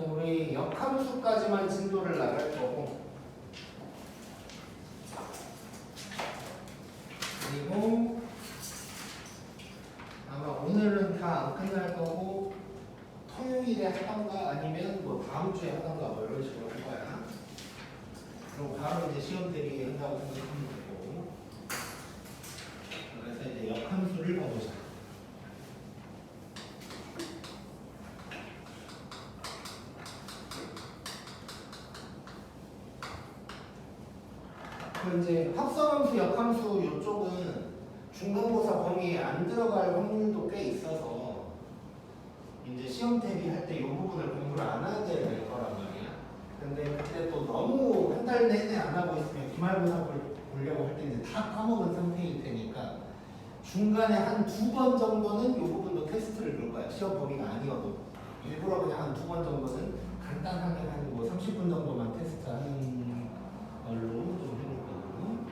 우리 역함수까지만 진도를 나갈 거고, 그리고 아마 오늘은 다 안 끝날 거고 토요일에 하던가 아니면 뭐 다음 주에 하던가 뭐 이런 식으로 할 거야. 그리고 바로 이제 시험 대비 한다고 생각하면 되고, 그래서 이제 역함수를 봐보자. 그 이제 합성함수, 역함수 이쪽은 중간고사 범위에 안 들어갈 확률도 꽤 있어서 이제 시험 대비할 때 이 부분을 공부를 안 하게 될 거란 말이야. 근데 그때 또 너무 한 달 내내 안 하고 있으면 기말고사 보려고 할 때 이제 다 까먹은 상태일 테니까 중간에 한 2번 정도는 이 부분도 테스트를 넣을 거야. 시험 범위가 아니어도 일부러 그냥 한 2번 정도는 간단하게 한 뭐 30분 정도만 테스트하는 걸로 좀 해볼 거고.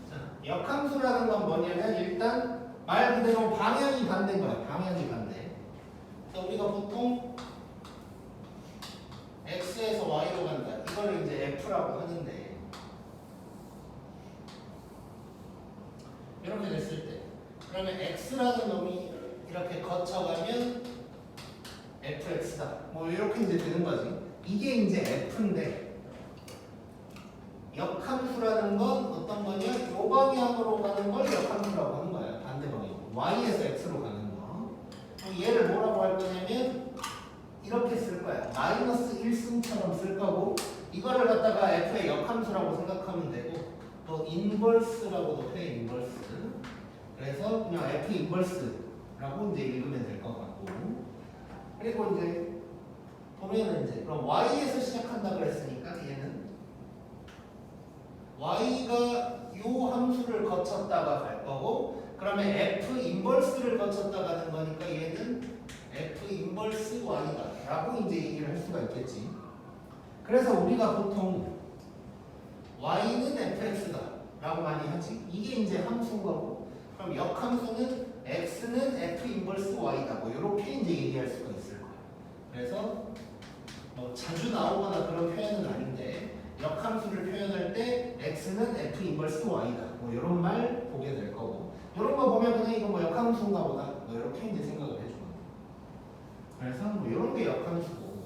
자, 역함수라는 건 뭐냐면 일단 말 그대로 방향이 반대인 거야. 방향이 반대. 그래서 우리가 보통 x에서 y로 간다. 이걸 이제 f라고 하는데, 이렇게 됐을 때 그러면 x라는 놈이 이렇게 거쳐가면 fx다. 뭐 이렇게 이제 되는 거지. 이게 이제 f인데, 역함수라는 건 어떤 거냐? 이 방향으로 가는 걸 역함수라고 하는 거야. 반대 방향. y에서 x로 가는 거. 그럼 얘를 뭐라고 할 거냐면 이렇게 쓸 거야. 마이너스 1승처럼 쓸 거고, 이거를 갖다가 f의 역함수라고 생각하면 되고, 또 인버스라고도 해. 인버스. 그래서 그냥 f 인버스라고 이제 읽으면 될 것 같고, 그리고 이제 보면은 이제 그럼 y에서 시작한다 그랬으니까 얘는 y가 요 함수를 거쳤다가 갈 거고, 그러면 f 인버스를 거쳤다 가는 거니까 얘는 f 인버스 y다 라고 이제 얘기를 할 수가 있겠지. 그래서 우리가 보통 y는 fx다 라고 많이 하지. 이게 이제 함수인 거고, 그럼 역함수는 x는 f 인버스 y다 뭐 이렇게 이제 얘기할 수가 있을 거야. 그래서 뭐 자주 나오거나 그런 표현은 아닌데, 역함수를 표현할 때 x는 f 인버스 y다 뭐 이런 말 보게 될 거고, 이런 거 보면 그냥 이거 뭐 역함수인가 보다 뭐 이렇게 이제 생각을 해주는 거야. 그래서 뭐 이런 게 역함수고,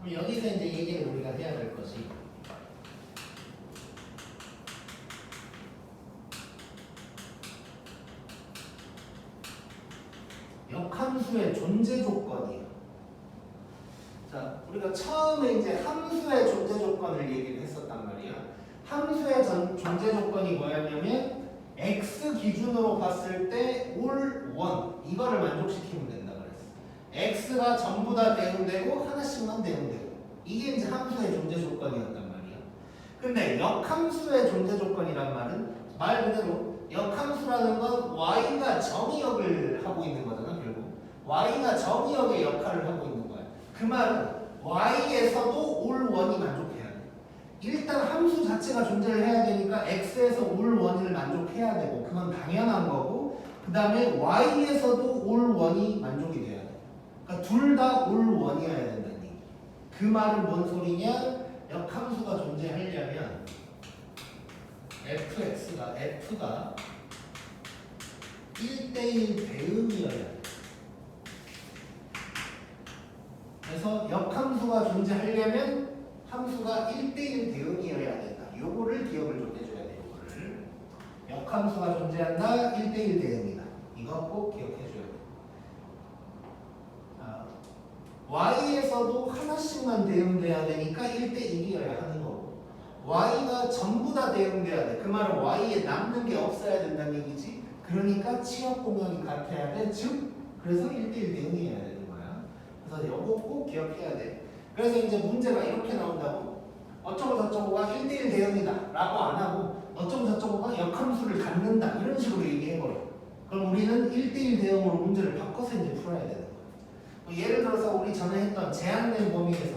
그럼 여기서 이제 얘기를 우리가 해야 될 것이, 역함수의 존재 조건이에요. 자, 우리가 처음에 이제 함수의 존재 조건을 얘기를 했었단 말이야. 함수의 존재 조건이 뭐였냐면 x 기준으로 봤을 때 올 원 이거를 만족시키면 된다 그랬어. x가 전부 다 대응되고 하나씩만 대응되고, 이게 이제 함수의 존재 조건이었단 말이야. 근데 역함수의 존재 조건이란 말은 말 그대로 역함수라는 건 y가 정의역을 하고 있는 거잖아. 결국 y가 정의역의 역할을 하고 있는 거야. 그 말은 y에서도 올 원이 만족해야 돼. 일단 함수 자체가 존재를 해야 되니까 x에서 올 원을 만족해야 되고, 그건 당연한 거고, 그 다음에 y에서도 올 원이 만족이 돼야 돼. 그러니까 둘 다 올 원이어야 된다는 얘기. 그 말은 뭔 소리냐? 역함수가 존재하려면 f가 1대1 대응이어야 돼. 그래서 역함수가 존재하려면 함수가 1대1 대응이어야 된다. 요거를 기억을 좀 해줘야 돼. 요거를. 역함수가 존재한다. 1대1 대응이다. 이거 꼭 기억해줘야 돼. y에서도 하나씩만 대응돼야 되니까 1대1이어야 하는 거고, y가 전부 다 대응돼야 돼. 그 말은 y에 남는 게 없어야 된다는 얘기지. 그러니까 치역 공역이 같아야 돼. 즉 그래서 1대1 대응이어야 되는 거야. 그래서 이거 꼭 기억해야 돼. 그래서 이제 문제가 이렇게 나온다고, 어쩌고 저쩌고가 1대1 대응이다 라고 안 하고 어쩌고 저쩌고가 역함수를 갖는다 이런 식으로 얘기해버려. 그럼 우리는 1대1 대응으로 문제를 바꿔서 이제 풀어야 되는 거야. 뭐 예를 들어서 우리 전에 했던 제한된 범위에서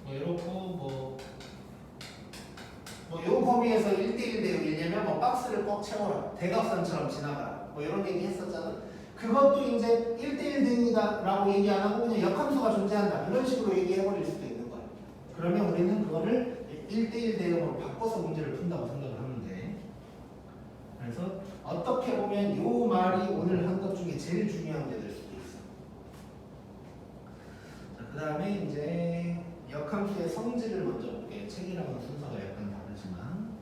뭐 이렇고 요 범위에서 1대1 대응이냐면 뭐 박스를 꽉 채워라, 대각선처럼 지나가라 뭐 이런 얘기 했었잖아. 그것도 이제 1대1 대응이다 라고 얘기 안 하고 그냥 역함수가 존재한다 이런 식으로 얘기해버릴 수도 있는 거야. 그러면 우리는 그거를 1대1 대응으로 바꿔서 문제를 푼다고 생각을 하면 돼. 그래서 어떻게 보면 요 말이 오늘 한 것 중에 제일 중요한 게 될 수도 있어. 자, 그 다음에 이제 역함수의 성질을 먼저 볼게요. 책이랑은 순서가 약간 다르지만.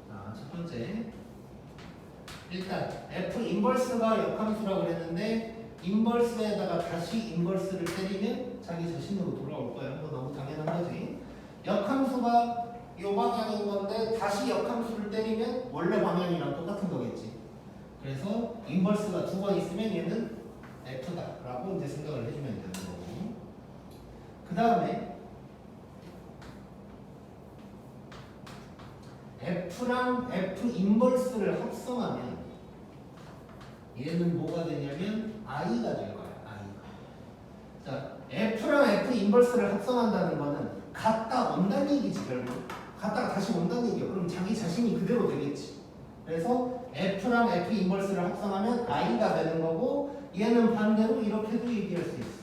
자, 첫 번째. 일단 F 인버스가 역함수라고 그랬는데 인버스에다가 다시 인버스를 때리면 자기 자신으로 돌아올 거야. 뭐 너무 당연한 거지. 역함수가 요 방향인 건데 다시 역함수를 때리면 원래 방향이랑 똑같은 거겠지. 그래서 인버스가 두 번 있으면 얘는 F다 라고 이제 생각을 해주면 되는 거고. 그 다음에 F랑 F 인버스를 합성하면 얘는 뭐가 되냐면 I가 될 거야. I가. 자, F랑 F 인버스를 합성한다는 거는 갔다 온다는 얘기지 결국. 갔다가 다시 온다는 얘기야. 그럼 자기 자신이 그대로 되겠지. 그래서 F랑 F 인버스를 합성하면 I가 되는 거고 얘는 반대로 이렇게도 얘기할 수 있어.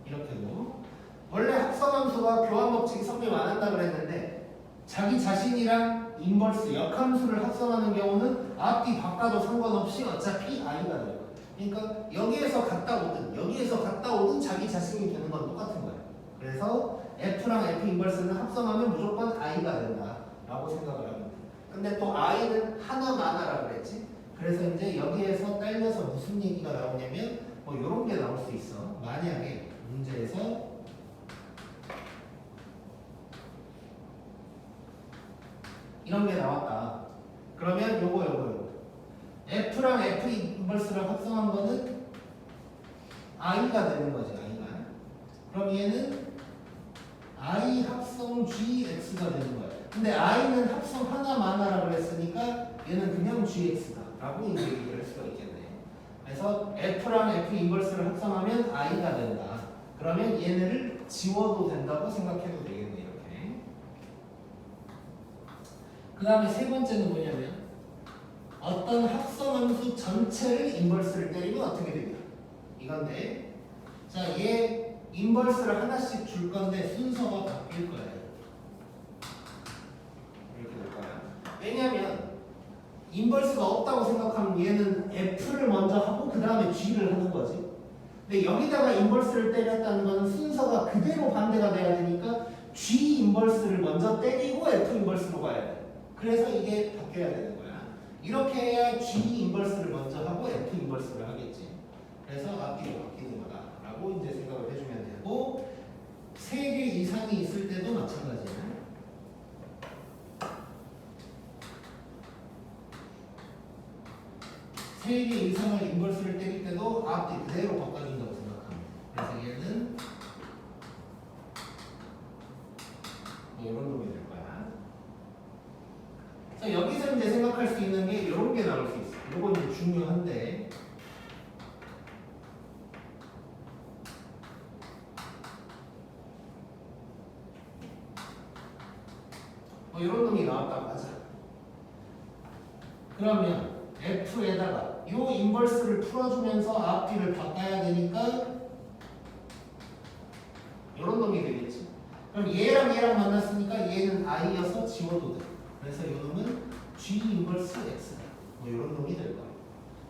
이렇게도. 원래 합성함수가 교환 법칙이 성립 안 한다 그랬는데 자기 자신이랑 인버스 역함수를 합성하는 경우는 앞뒤 바꿔도 상관없이 어차피 I가 될 거야. 그러니까 여기에서 갔다 오든 여기에서 갔다 오든 자기 자신이 되는 건 똑같은 거야. 그래서 F랑 F 인버스는 합성하면 무조건 I가 된다 라고 생각을 하면 돼. 근데 또 I는 하나만하라 그랬지. 그래서 이제 여기에서 딸려서 무슨 얘기가 나오냐면 뭐 이런 게 나올 수 있어. 만약에 문제에서 이런 게 나왔다. 그러면 요거 F랑 F 인버스를 합성한 거는 I가 되는 거지. I가. 그럼 얘는 I 합성 GX가 되는 거야. 근데 I는 합성 하나만하라 그랬으니까 얘는 그냥 GX다 라고 이제 얘기를 할 수가 있겠네. 그래서 F랑 F 인버스를 합성하면 I가 된다. 그러면 얘네를 지워도 된다고 생각해도 되겠네. 이렇게. 그 다음에 세 번째는 뭐냐면 어떤 합성함수 전체를 인버스를 때리면 어떻게 되냐 이건데, 자, 얘 인버스를 하나씩 줄 건데 순서가 바뀔 거예요. 이렇게 될 거야. 왜냐면 인버스가 없다고 생각하면 얘는 F를 먼저 하고 그 다음에 G를 하는 거지. 근데 여기다가 인버스를 때렸다는 거는 순서가 그대로 반대가 돼야 되니까 G 인버스를 먼저 때리고 F 인버스로 가야 돼. 그래서 이게 바뀌어야 되는 거야. 이렇게 해야 G 인버스를 먼저 하고 F 인버스를 하겠지. 그래서 앞뒤로 바뀌는 거다 라고 이제 생각을 해주면 되고, 3개 이상이 있을 때도 마찬가지야. 세 개 이상을 인버스를 때릴 때도 앞뒤 그대로 바꿔준다고 생각합니다. 그래서 얘는 뭐 이런 놈이 될 거야. 자, 여기서 이제 생각할 수 있는 게 이런 게 나올 수 있어. 이건 이제 중요한데, 뭐 이런 놈이 나왔다고 하자. 그러면 F에다가 요 인버스를 풀어주면서 앞뒤를 바꿔야 되니까 이런 놈이 되겠지. 그럼 얘랑 얘랑 만났으니까 얘는 I여서 지워도 돼. 그래서 이 놈은 G 인버스 X다. 뭐 이런 놈이 될 거야.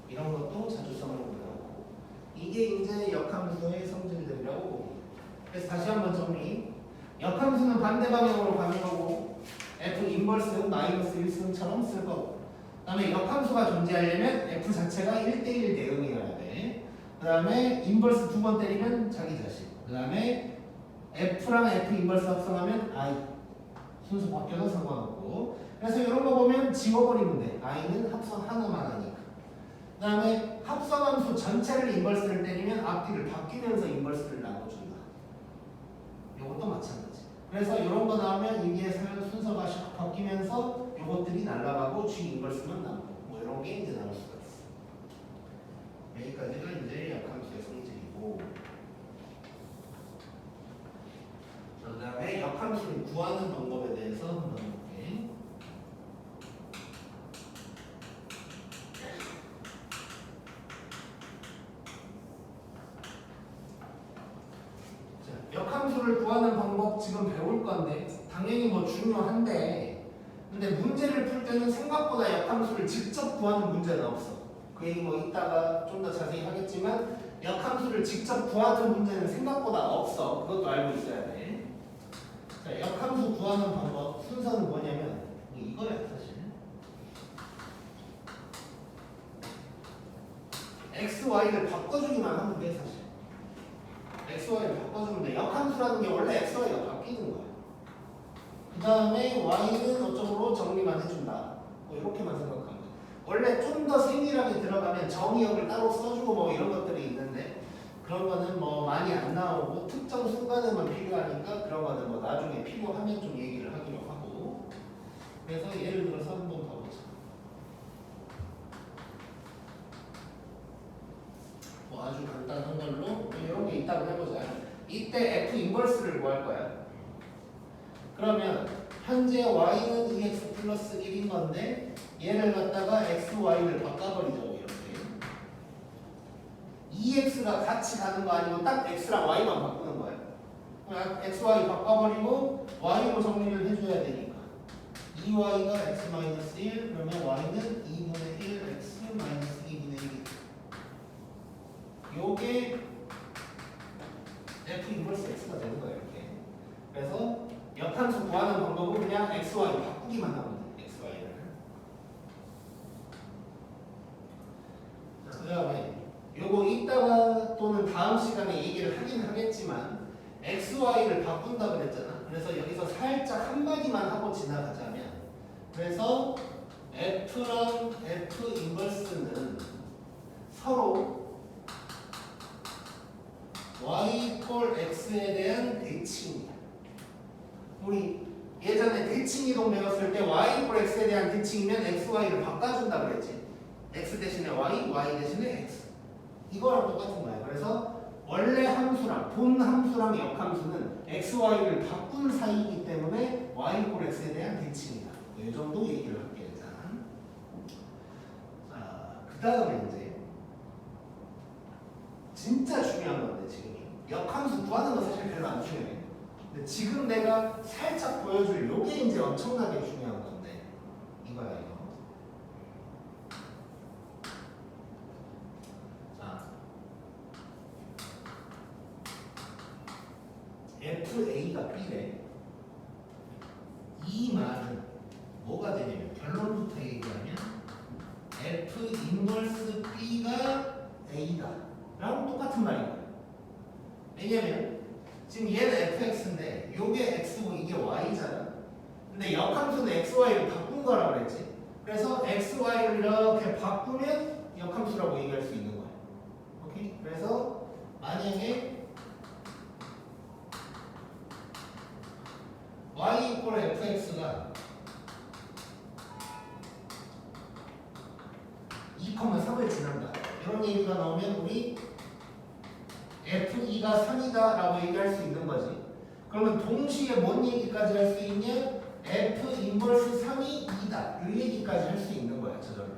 이런 것도 자주성을 보려고. 이게 이제 역함수의 성질들이라고 봅니다. 그래서 다시 한번 정리. 역함수는 반대 방향으로 가는 거고, F 인버스 마이너스 1승처럼 쓸 거고, 그 다음에 역함수가 존재하려면 F 자체가 1대1 대응이어야 돼. 그 다음에 인버스 두 번 때리면 자기 자신. 그 다음에 F랑 F 인버스 합성하면 I. 순서 바뀌어도 상관없고. 그래서 이런 거 보면 지워버리면 돼. I는 합성 하나만 하니까. 그 다음에 합성함수 전체를 인버스를 때리면 앞뒤를 바뀌면서 인버스를 나눠준다. 이것도 마찬가지. 그래서 이런 거 나오면 이게 순서가 샥 바뀌면서 이것들이 날아가고 G 인버스만 남고 뭐 이런 이런 게 이제 나올 수가 있어. 여기까지가 이제 역함수의 성질이고, 그 다음에 역함수를 구하는 방법에 대해서 한번 볼게. 자, 역함수를 구하는 방법 지금 배울 건데 당연히 뭐 중요한데, 근데 문제를 풀 때는 생각보다 역함수를 직접 구하는 문제는 없어. 그 얘기 뭐 이따가 좀 더 자세히 하겠지만 역함수를 직접 구하는 문제는 생각보다 없어. 그것도 알고 있어야 돼. 자, 역함수 구하는 방법 순서는 뭐냐면 이거야 사실. x, y를 바꿔주기만 하면 돼 사실. x, y를 바꿔주면 돼. 역함수라는 게 원래 x, y가 바뀌는 거야. 그 다음에 y는 어쩌고로 정리만 해준다. 뭐 이렇게만 생각하면 돼. 원래 좀 더 세밀하게 들어가면 정의역을 따로 써주고 뭐 이런 것들이 있는데 그런 거는 뭐 많이 안 나오고 특정 순간에만 필요하니까 그런 거는 뭐 나중에 필요하면 좀 얘기를 하기로 하고. 그래서 예를 들어서 한번 봐보자. 뭐 아주 간단한 걸로 이런 게 있다고 해보자. 이때 f 인버스를 구할 거야. 그러면 현재 y는 2x 플러스 1인 건데 얘를 갖다가 x, y를 바꿔버리죠. 이렇게 2x가 같이 가는 거 아니고 딱 x랑 y만 바꾸는 거예요. 그냥 x, y 바꿔버리고 y로 정리를 해줘야 되니까 2y가 x-1 그러면 y는 2분의 1 x 마이너스 2분의 1 요게 f 인버스 x가 되는 거예요. 이렇게. 그래서 역함수 구하는 방법은 그냥 x, y 바꾸기만 하면 돼. x, y를. 그 다음에 요거 이따가 또는 다음 시간에 얘기를 하긴 하겠지만 x, y를 바꾼다 그랬잖아. 그래서 여기서 살짝 한마디만 하고 지나가자면, 그래서 f랑 f 인버스는 서로 y 꼴 x에 대한 대칭이야. 우리 예전에 대칭이동 배웠을 때 y 꼴 x에 대한 대칭이면 x, y를 바꿔준다 그랬지. x 대신에 y, y 대신에 x. 이거랑 똑같은 거야. 그래서 원래 함수랑 본 함수랑 역함수는 x, y를 바꾼 사이이기 때문에 y 꼴 x에 대한 대칭이다. 이 정도 얘기를 할게요. 일단. 자, 그 다음에 이제 진짜 중요한 건데 지금 역함수 구하는 거 사실 별로 안 중요해. 근데 지금 내가 살짝 보여줄 요게 이제 엄청나게 중요한 건데 이거야 이거. 자, FA가 B래. 이 말은 뭐가 되냐면 결론부터 얘기하면 F 인버스 B가 A다 라고 똑같은 말인 거야. 왜냐면 지금 얘는 fx인데 요게 x고 이게 y잖아. 근데 역함수는 x, y를 바꾼 거라고 그랬지. 그래서 x, y를 이렇게 바꾸면 역함수라고 얘기할 수 있는 거야. 오케이? 그래서 만약에 y 이퀄 fx가 2,3을 지난다. 이런 얘기가 나오면 우리 F2가 3이다 라고 얘기할 수 있는 거지. 그러면 동시에 뭔 얘기까지 할 수 있냐? F 인버스 3이 2다 이 얘기까지 할 수 있는 거야. 저절로.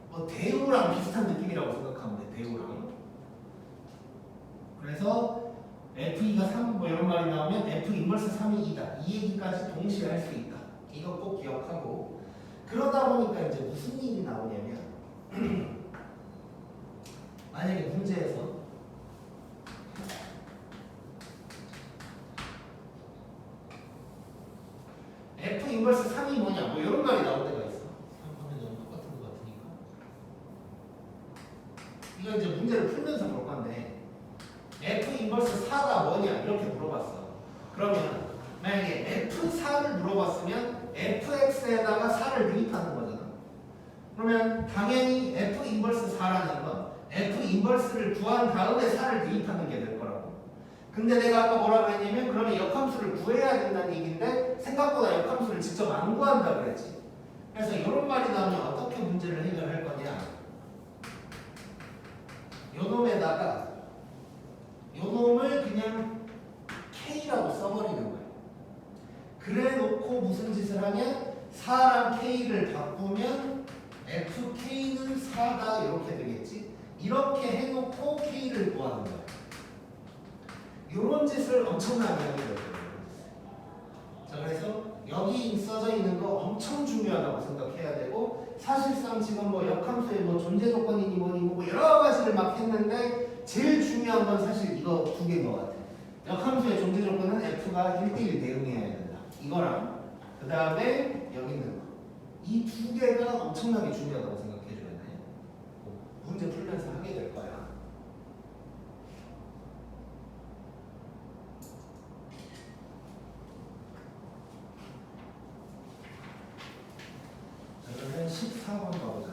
뭐 대우랑 비슷한 느낌이라고 생각하면 돼. 대우랑. 그래서 F2가 3 뭐 이런 말이 나오면 F 인버스 3이 2다 이 얘기까지 동시에 할 수 있다. 이거 꼭 기억하고. 그러다 보니까 이제 무슨 일이 나오냐면 만약에 문제에서 F 인버스 3이 뭐냐 뭐 이런 말이 나올 때가 있어. 한번은 너무 똑같은 것 같으니까 이거 이제 문제를 풀면서 볼 건데 F 인버스 4가 뭐냐 이렇게 물어봤어. 그러면 만약에 F4를 물어봤으면 fx에다가 4를 대입하는 거잖아. 그러면 당연히 F 인버스 4라는 건 F 인버스를 구한 다음에 4를 대입하는 게 될 거라고. 근데 내가 아까 뭐라 그랬냐면 그러면 역함수를 구해야 된다는 얘기인데 생각보다 역함수를 직접 안 구한다 그랬지. 그래서 이런 말이 나오면 어떻게 문제를 해결할 거냐? 요 놈에다가 요 놈을 그냥 K라고 써버리는 거예요. 그래 놓고 무슨 짓을 하냐? 4랑 K를 바꾸면 FK는 4다 이렇게 되겠지? 이렇게 해놓고 K를 구하는 거예요. 이런 짓을 엄청나게 하게 돼요. 자, 그래서 여기 써져 있는 거 엄청 중요하다고 생각해야 되고, 사실상 지금 뭐 역함수의 뭐 존재 조건이니 뭐니 뭐 여러 가지를 막 했는데 제일 중요한 건 사실 이거 두 개인 것 같아요. 역함수의 존재 조건은 F가 1대1 대응해야 된다. 이거랑 그 다음에 여기 있는 거. 이 두 개가 엄청나게 중요하다고 생각해 줘야 돼요. 문제 풀면서 하게 될 거야. 그러면 14번 가보자.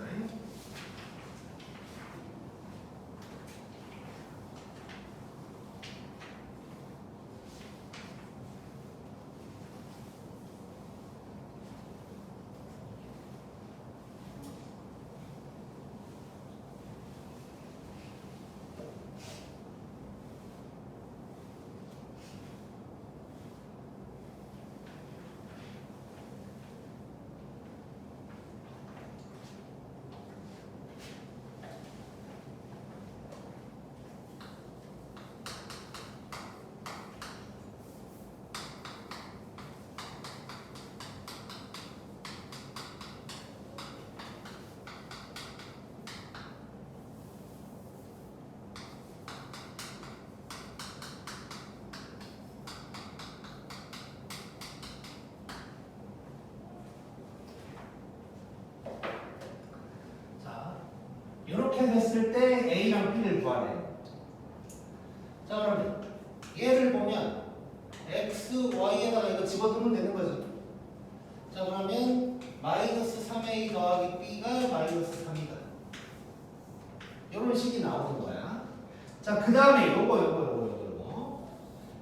이렇게 됐을 때 A랑 B를 구하래. 자, 그러면 얘를 보면 X, Y에다가 이거 집어넣으면 되는 거죠. 자, 그러면 마이너스 3A 더하기 B가 마이너스 3이다. 이런 식이 나오는 거야. 자, 그 다음에 요거.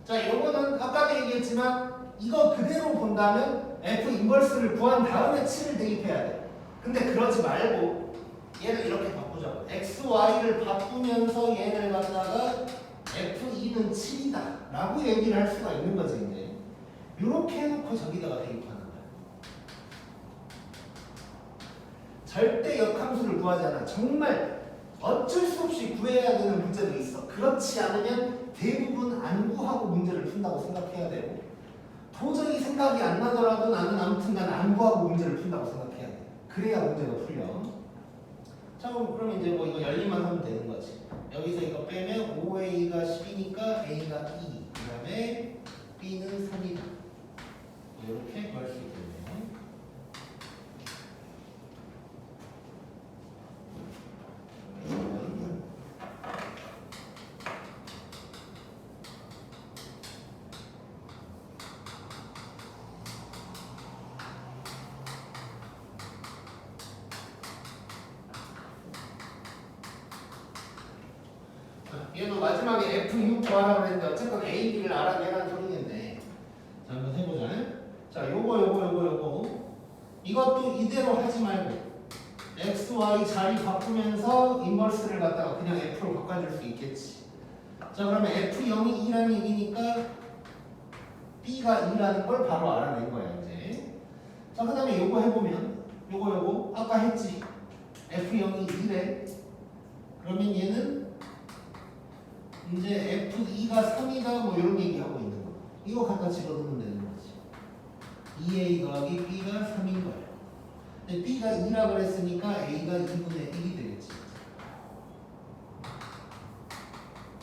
자, 요거는 아까도 얘기했지만 이거 그대로 본다면 F 인버스를 구한 다음에 7을 대입해야 돼. 근데 그러지 말고 얘를 이렇게 바꾸자고. x, y를 바꾸면서 얘를 갖다가 f2는 7이다 라고 얘기를 할 수가 있는 거지. 이제 이렇게 해놓고 저기다가 대입하는 거야. 절대 역함수를 구하지 않아. 정말 어쩔 수 없이 구해야 되는 문제도 있어. 그렇지 않으면 대부분 안 구하고 문제를 푼다고 생각해야 되고, 도저히 생각이 안 나더라도 나는 아무튼간 안 구하고 문제를 푼다고 생각해야 돼. 그래야 문제가 풀려. 자, 그럼 이제 뭐 이거 열리만 하면 되는 거지. 여기서 이거 빼면 5A가 10이니까 A가 2, 그 다음에 B는 3이다. 이렇게 구할 수 있겠네요. 얘도 마지막에 F6 구하라고 했는데 어쨌건 A, B를 알아내라는 소리겠네. 자, 한번 해보자. 자, 요거. 이것도 이대로 하지 말고 X, Y 자리 바꾸면서 인버스를 갖다가 그냥 F로 바꿔줄 수 있겠지. 자, 그러면 F0이 2라는 얘기니까 B가 2라는 걸 바로 알아낸 거야, 이제. 자, 그 다음에 요거 해보면 요거 아까 했지. F0이 2래. 그러면 얘는 이제 F2가 3이다 뭐 이런 얘기하고 있는 거. 이거 갖다 집어넣으면 되는 거지. 2A 더하기 B가 3인 거야. 근데 B가 2라 그랬으니까 A가 2분의 1이 되겠지.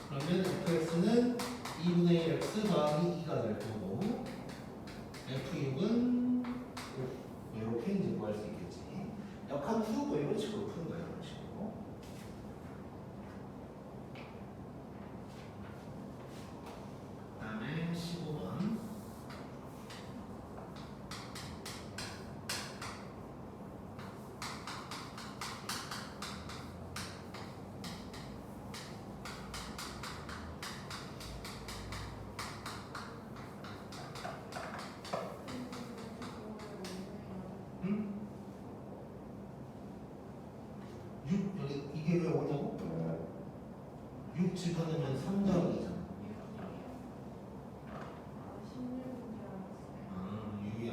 그러면 FX는 2분의 1 X 더하기 2가 될 거고, F6은 이렇게 이제 구할 수 있겠지. 역함수 뭐 이런 식으로 푸는 거야. 이런 식으로. 그다음에 15번. 6 집어넣으면 3 더하기잖아. 6이야.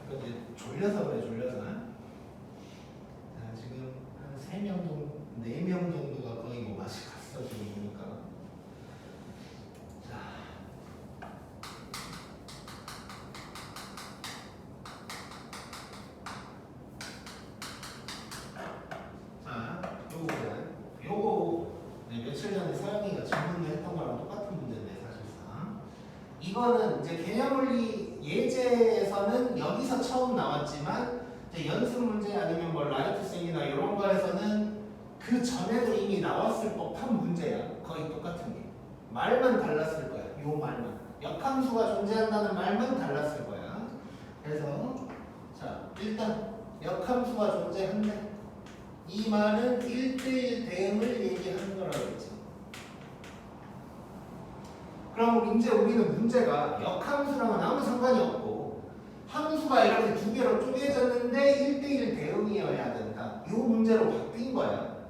그러니까 이제 졸려서 그래, 졸려서. 자, 지금 한 3명 정도, 4명 정도가 거의 뭐 맛이 갔어, 지금 보니까. 며칠 전에 서영이가 질문을 했던 거랑 똑같은 문제인데 사실상 이거는 이제 개념원리 예제에서는 여기서 처음 나왔지만 이제 연습 문제 아니면 뭐 라이트생이나 이런 거에서는 그 전에도 이미 나왔을 법한 문제야. 거의 똑같은 게 말만 달랐을 거야. 요 말만 역함수가 존재한다는 말만 달랐을 거야. 그래서 자 일단 역함수가 존재한대. 이 말은 1대1 대응을 얘기하는 거라고 했지. 그럼 이제 우리는 문제가 역함수랑은 아무 상관이 없고 함수가 이렇게 두 개로 쪼개졌는데 1대1 대응이어야 된다. 이 문제로 바뀐 거야.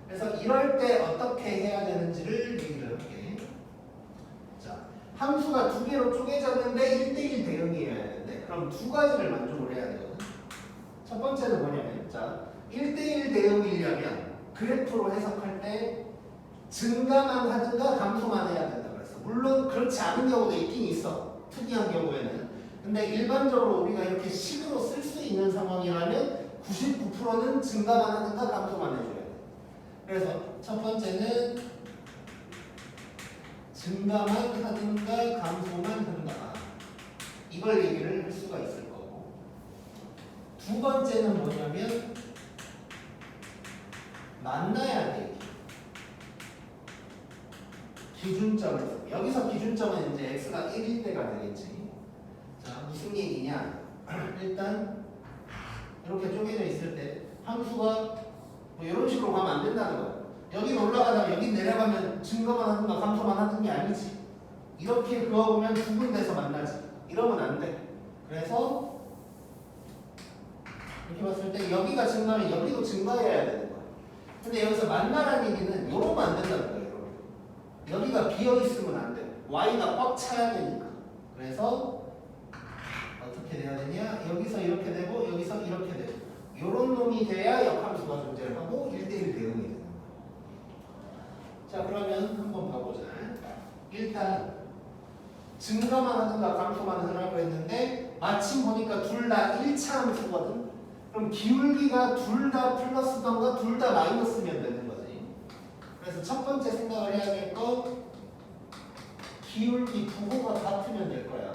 그래서 이럴 때 어떻게 해야 되는지를 얘기를 할게. 자, 함수가 두 개로 쪼개졌는데 1대1 대응이어야 되는데 그럼 두 가지를 만족을 해야 되거든. 첫 번째는 뭐냐면 자 1대1 대응이려면 그래프로 해석할 때 증가만 하든가 감소만 해야 된다 그랬어. 물론 그렇지 않은 경우도 있긴 있어. 특이한 경우에는. 근데 일반적으로 우리가 이렇게 식으로 쓸 수 있는 상황이라면 99%는 증가만 하든가 감소만 해줘야 돼. 그래서 첫 번째는 증가만 하든가 감소만 한다. 이걸 얘기를 할 수가 있을 거고. 두 번째는 뭐냐면 만나야 돼. 기준점에서. 여기서 기준점은 이제 x가 1일 때가 되겠지. 자, 무슨 얘기냐? 일단 이렇게 쪼개져 있을 때 함수가 뭐 이런 식으로 가면 안 된다는 거야. 여기 올라가다가 여기 내려가면 증가만 하든가 감소만 하는 게 아니지. 이렇게 그어보면 두 군데서 만나지. 이러면 안 돼. 그래서 이렇게 봤을 때 여기가 증가하면 여기도 증가해야 되는 거야. 근데 여기서 만나라는 얘기는 이러면 안 된다는 거예요. 여기가 비어있으면 안 돼. y가 꽉 차야 되니까. 그래서 어떻게 돼야 되냐? 여기서 이렇게 되고 여기서 이렇게 되고 이런 놈이 돼야 역함수가 존재를 하고 1대1 대응이 되는 거야. 자 그러면 한번 봐보자. 일단 증가만 하든가 감소만 하라고 했는데 마침 보니까 둘 다 1차 함수거든. 그럼 기울기가 둘 다 플러스던가 둘 다 마이너스면 되는 거지. 그래서 첫 번째 생각을 해야 될 거 기울기 부호가 같으면 될 거야.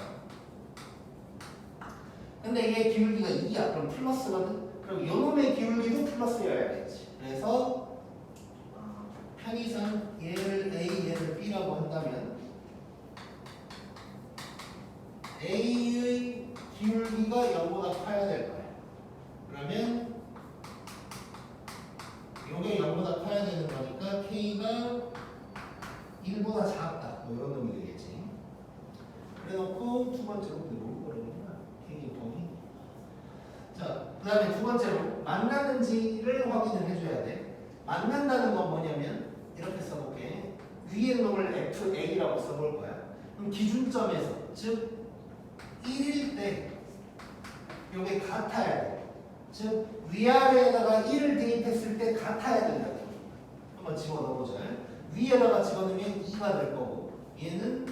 근데 이게 기울기가 2야. 그럼 플러스거든. 그럼 요놈의 기울기도 플러스여야겠지. 그래서 편의상 얘를 A, 얘를 B라고 한다면 A의 기울기가 0보다 커야 될 거야. 그러면 요게 0보다 커야 되는 거니까 K가 1보다 작다. 뭐 이런 놈이 되겠지. 그래 놓고 두 번째로 뭘 거는구나. K의 범위. 자, 그 다음에 두 번째로 만나는지를 확인을 해줘야 돼. 만난다는 건 뭐냐면 이렇게 써볼게. 위에 놈을 FA라고 써볼 거야. 그럼 기준점에서 즉 1일 때 요게 같아야 돼. 즉 위아래에다가 1을 대입했을 때 같아야 된다. 한번 집어넣어보자. 위에다가 집어넣으면 2가 될 거고 얘는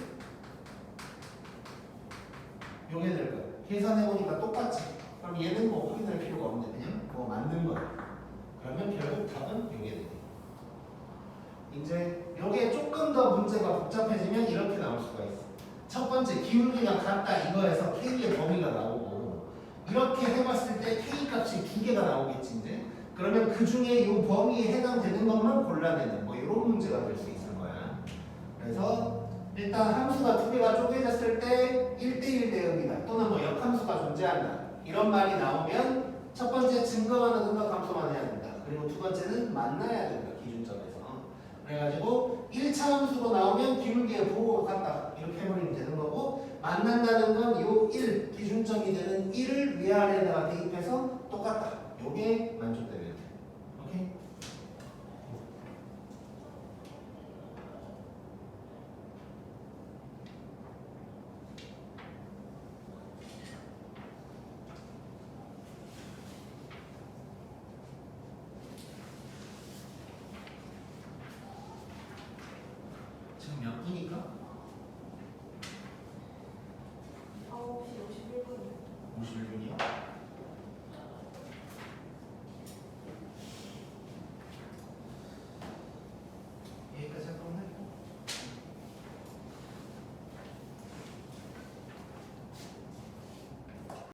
요게 될 거야. 계산해보니까 똑같지. 그럼 얘는 뭐 확인할 필요가 없는데 그냥 뭐 만든 거야. 그러면 결국 답은 요게 돼. 이제 요게 조금 더 문제가 복잡해지면 이렇게 나올 수가 있어. 첫 번째 기울기가 같다 이거에서 K의 범위가 나오고 이렇게 해봤을 때 K 값이 두 개가 나오겠지 이제. 그러면 그 중에 이 범위에 해당되는 것만 골라내는 뭐 이런 문제가 될 수 있을 거야. 그래서 일단 함수가 두 개가 쪼개졌을 때 1대1 대응이다 또는 뭐 역함수가 존재한다 이런 말이 나오면 첫 번째 증거만 하든가 감소만 해야 된다. 그리고 두 번째는 만나야 된다 기준점에서. 그래가지고 1차 함수로 나오면 기울기의 부호가 같다 이렇게 해버리면 되는 거고 만난다는 건 요 1 기준점이 되는 1을 위아래에다가 대입해서 똑같다. 요게